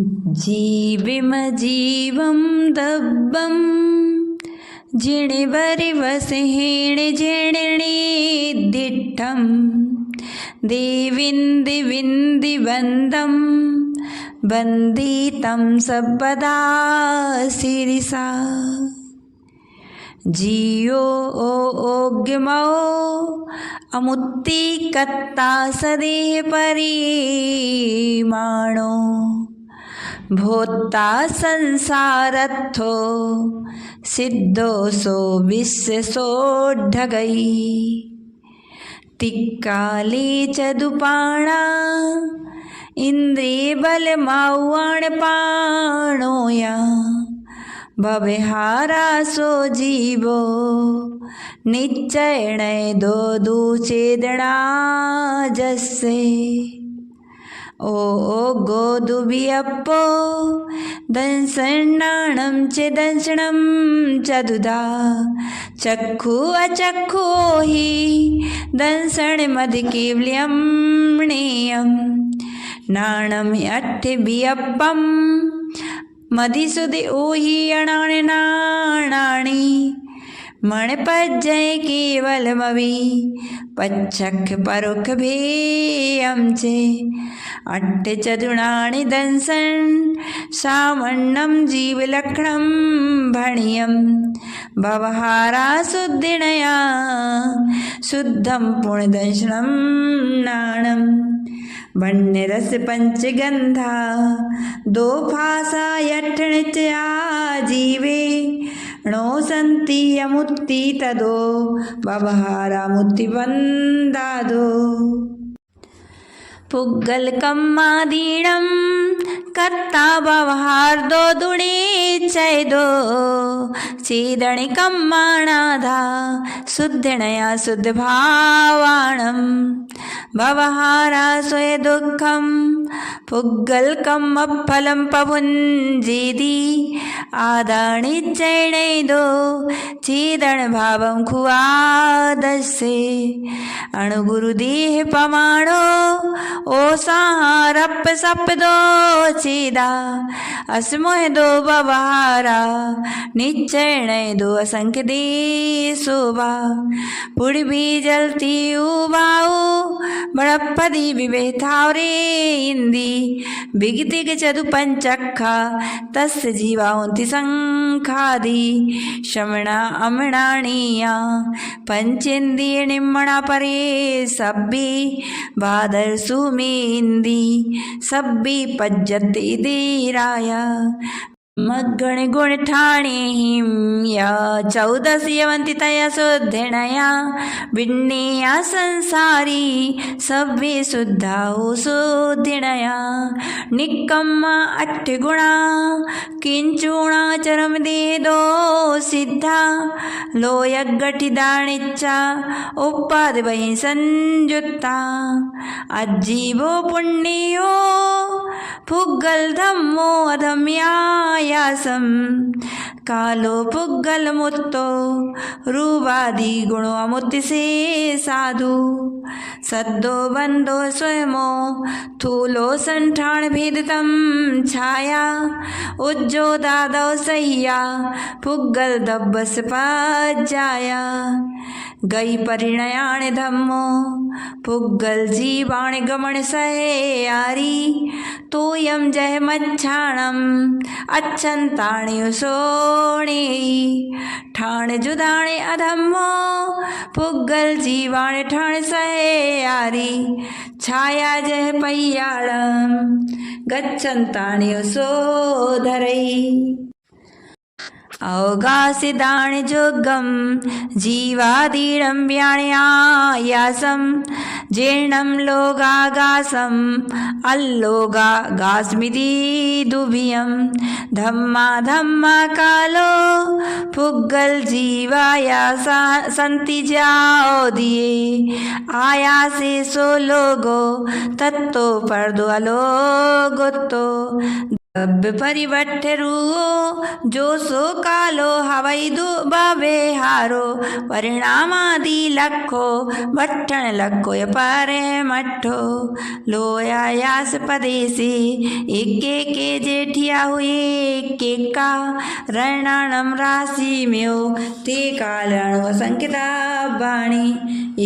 जीविम जीवं दब्बं जिणिवरिवसहेण जिणिदिट्ठं देविन्दिविन्दिवन्दं वन्दितं सर्वदा शिरसा जियो ओग्यमो अमुत्तिकत्ता सदेह परिमाणो भोक्ता संसारत्थो सिद्धोसो विश्वसोढगई तिक्काले च दुपाणा इंद्रिय बल माउण पाणोया भवहारा सो जीवो निश्चय दो दूचेदना जस्से ओ गोदुबियप्पो दंसन्नाणं च दंसनं चदुदा चक्षु अचक्षु हि दंसनमधिकेवल्यं नेयं नाणं अट्ठिबियप्पं मधिसुदि ओहि अणाणि नाणाणि मणिपज्जय केवलमवि पच्छख परोख भेयं चे अट्ठ चतुर्णानि दंसन सामन्नं जीवलक्षणं भणियं भवहारा शुद्धिनया शुद्धं पुण्यदंशनं नाणं वन्यरस पंचगंधा दो भाषा यठनिचया जीवे णो सन्ति अमुत्ति तदो व्यवहारा मुत्तिवन्दादो पुग्गलकम्मादीणं कर्ता व्यवहार्दो दुणे चैदो चेदणिकम्माणाधा शुद्धिणया शुद्धभावाणं व्यवहारा स्वय दुःखं पुग्गलकम् अफलं पभुञ्जीति आदाणिचैणैदो चेदण भावं खुवादस्से अणुगुरुदेह पमाणो ओसारप सपदो चेदा अस्मोह दो व्यवहारा निश्चय दो असंख्य देशोभा पुड़बी जलती उबाऊ बड़पदी विवेथावरे इंदी बिगतिग चतु पंचखा तस् जीवांति संखादि शमणा अमणाणीया पंचेन्द्रिय निम्मणा परे सब्बी भादर सुमेंदी सब्बी पज्जत इदिराया मद्गण गुण ठाणे हिम या चौदस यवंती तया शुद्धिणया विन्नेया संसारी सभ्य शुद्धा हो शुद्धिणया निकम्मा अट्ठ गुणा किंचुणा चरम दे दो सिद्धा लोय गठिदाणिच्चा उपाद वही संयुक्ता अजीवो पुण्यो पुग्गल धम्मो अधम्यायासम कालो पुग्गल मुत्तो रूपादि गुणो अमुत्ति से साधु सद्दो बंदो स्वयमो थूलो संठान भेदतम छाया उज्जो दादो सह्या पुग्गल दब्बस पाजाया गई परिणयाण धम्मो पुग्गल जीवाण गमन सहे यारी तोयम जय मच्छाणम अच्छंताणि सोणे ठाण जुदाणे अधम्मो पुग्गल जीवाण ठाण सहे यारी छाया जय पय्याणम गच्छन्ताणि सोधरई अवगासिदाण जोगम जीवादीडं व्याण्यायासं जीर्णं लोगागासं अल्लोगागास्मिति दुभियं धम्मा धम्मा कालो पुग्गल जीवायासा संति जाओदिये आयासे सो लोगो तत्तो पर्दो अलोगोत्तो परिवट्ठ रूओ जो सो कालो हवई दो बाबे हारो परिणामादि लखो वठण लखो पारे मठो लोया यास पदेसी एके जेठिया हुए के का रणाणम राशि म्यो ते कालण वसंकिता वाणी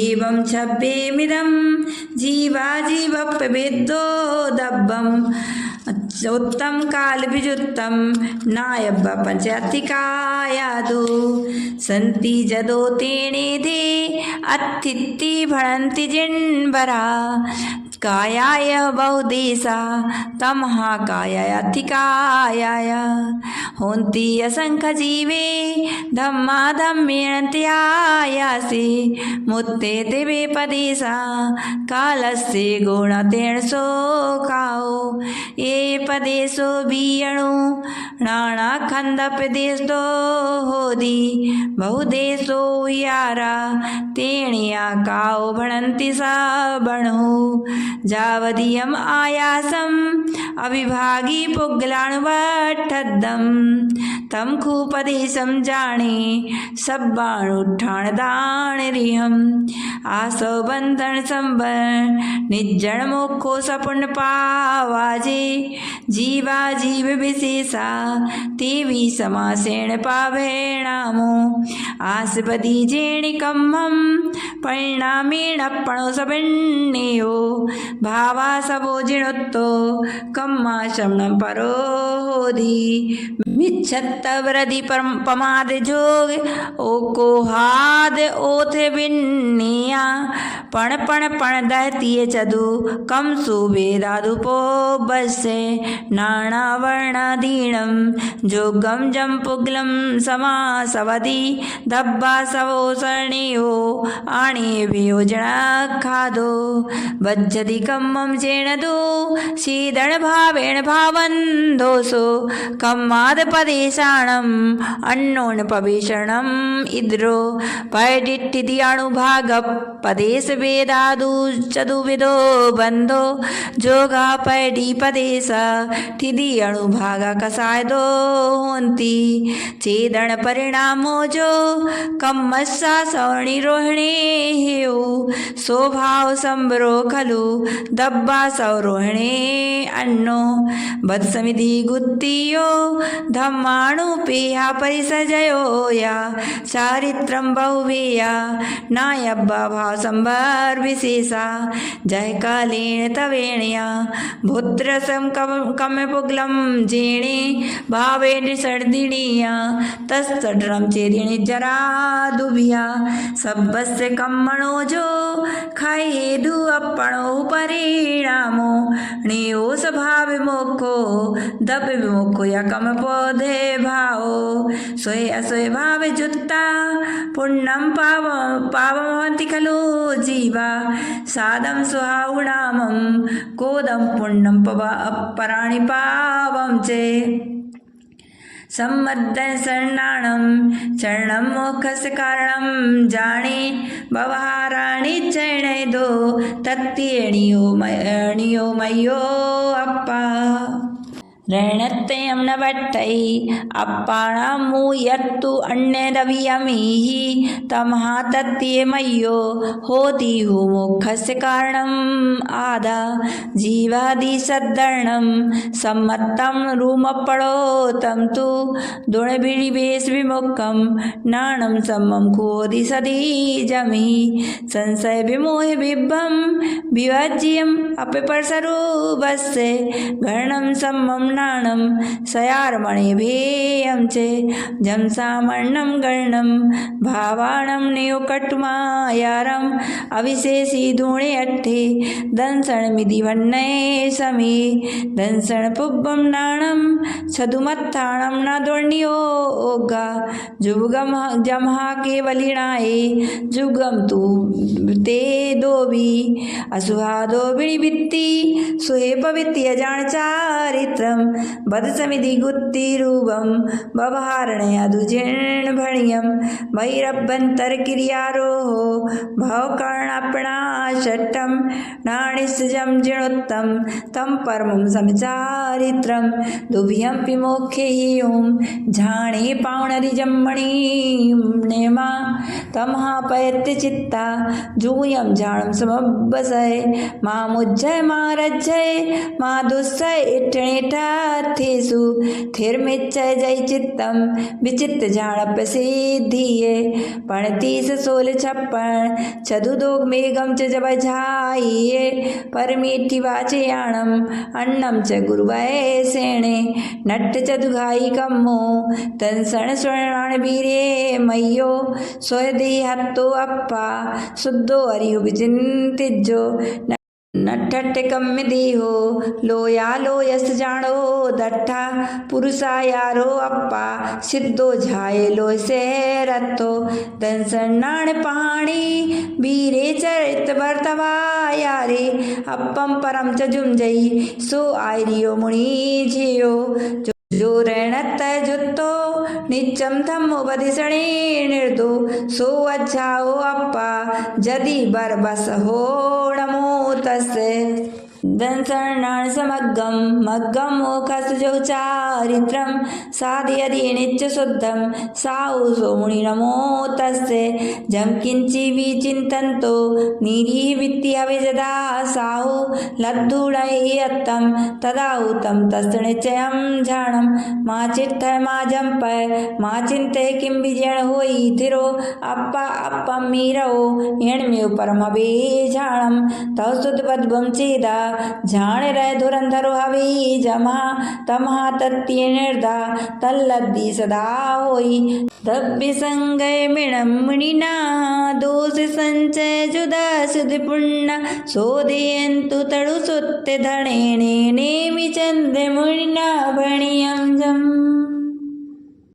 एवं छब्बे मिदम जीवा जीवप वेदो दब्बम उत्तम काल विजुत्तम नायब पंचातिकायादो संति जदो तेणे दे अतिथि भणंति जिन्बरा कायाय बहुदेशा तमहा कायातिकायाय होन्ति असंख्य जीवे धम्मा धम्मेण त्यायासि मुत्ते दिवे पदेशा कालस्य गुणतेन सो काओ ये पदेशो बीयणु नाना खंड प्रदेश दो होदी बहुदेशो यारा तेणिया काओ भणंति सा बणु जावदीयम आयासम अविभागी पुग्लाणुवठद्दम तम खूपदेशम जाने सब्बाणुठाण दाण रिहम आसो बंधन संबर निज्जन मोखो सपुन पावाजे जीवा जीव विशेषा तेवी समासेण पावेणामो आसपदी जेणिकम्मम परिणामेण पणो सबिन्नेयो भावा सबो जिणोत्तो कम्मा शमनं परोधि मिच्छत्तवरदि पमाद जोग ओको हाद ओथे बिन्निया पण दहतीय चदु कम सुवेदादुपो बसे नाना वर्णाधीणम जोगम जम पुगलम समासवदि धब्बा सवो सरणियो आणी वियोजना खादो वज्जति कम्मं चेणदो शीदण भावेण भावन्दोसो कम्माद पदेशाणम अन्नोन पवेशणम इद्रो पैडिट्टिति अणुभाग पदेश वेदादु चतुर्विदो बंधो जोगा पैडी पदेश ठिदि अणुभागा कसायदो होन्ति चेदण परिणामो जो कम्मस्सा सवर्णि रोहिणी हेउ स्वभाव संबरो खलु दब्बा सौरोहिणी अन्नो बत्समिधि गुत्तियो धम्माणु पेहा परिसजयो या चारित्रम बहुवेया नायब्बा भाव संबर विशेषा जय कालेन तवेणया भूत्रसम कम पुगलम जेणे भावेन सर्दिणीया तस्तड्रम चेदिणी जरा दुभिया सब्बस्य कम्मणो जो खाए दु अपणो परिणामो नियो स्वभाव विमुखो दब विमुखो या कम पौधे भाओ सोय असोय भाव जुत्ता पुण्यम पावमवन्ति खलु जीवा सादम सुहावुणामं कोदम पुण्यम पराणि पावं चे सम्मद्दन शरणं मोक्षस्य कारणं जाने भवहाराणि चरणैदो तत्तेणियो मयो अप्पा रणत्तयं न वट्टै अप्पाणामूयत्तु अन्यदवियमिहि तमहा तत्ते मय्यो होति हु मोक्षस्य कारणम् आदा जीवादि सद्दर्णं सम्मत्तं रूमपडो तं तु दुणभिनिवेश विमुखं नाणं सम्मं खोदि सदीजमि संशय विमोह बिभ्रं विवज्यम् अपपरसरूपस्य घर्णं सम्मं नाणं सयार्मणिभेयं च जंसामर्णं गर्णं भावाणं नियोकटुमायारम् अविशेषी धूणे अट्ठे दंसणमिति भन्नये समे दंसणपुब्बं नाणं सदुमत्थाणं न दुर्नियोगा जुगम जमहा केवलिणाये जुगम तु ते दोबी असुहादो विनिवित्ति सुहे पवित्य जान चारित्रम वदसमिति गुत्तिरूपं बभारणयदुजीर्णभणियं भैरभ्यन्तरकिर्यारोहो भवकर्णापणाशट्टं नाणिसजं जीर्णोत्तं तं परमं समचारित्रं दुभ्यंपि मोक्षे ॐ झाणे पावणरिजम्मणिं तमहापयत्य चित्ता जूयं झाणं समभ्वसय मामुज्जय मारज्जय मा दुस्सय इट्टणेठाथेषु थिर्मिच्चय जय चित्तं विचित्र झाणप्रसिद्धिये पणतीस 1656 चतुदोग मेघं च जबझाइये परमेठि वाचयाणं अन्नं च गुरुवैसेणे नट्ट चतुघाई कम्मो तंसण स्वर्णाण वीरे मय्यो स्वदेहत्तो अप्पा शुद्धो हरियो विचिन्तिज्जो नट्ठट्टकम्य देहो लोया लोयस जाणो दट्ठा पुरुषायारो अप्पा सिद्धो झाये लोय से रत्तो दंसन्नाण पहाणी वीरे चरित वर्तवा यारे अप्पम परम च जुमजई सो आयरियो मुनि झियो जो रणत जुत्तो नित्यम धम्मोपदिशणे निर्दो सो अच्छाओ अप्पा जदि बरबस हो नमो तस्से दंसर्णाण समग्गम मग्गम मोखसजो चारित्रम साधयति नित्य शुद्धम साउ सोमुनि नमो तस्से जम किंचि विचिन्तन्तो निरीवित्तिहविजदा साहु लद्धुडयत्तं तदा उतं तस्य निश्चयं झाणं मा चित्तय मा जंपय मा चिंतय किं विजयण होई थिरो अप्पा अप्पम मीरो एणम्यो परमवे झाणं तव सुतपद्भं चेदा झाणे रह धुरंधरो हवि जमा तमहा तत्य निर्दा तल्लद्दि सदा होई दब्य संगय मिणम मुनिना दोष संचय जुदा सुध पुण्य सोदयन्तु तड़ु सुत्ते धणेने नेमि चंद्र मुनिना भणियं जम।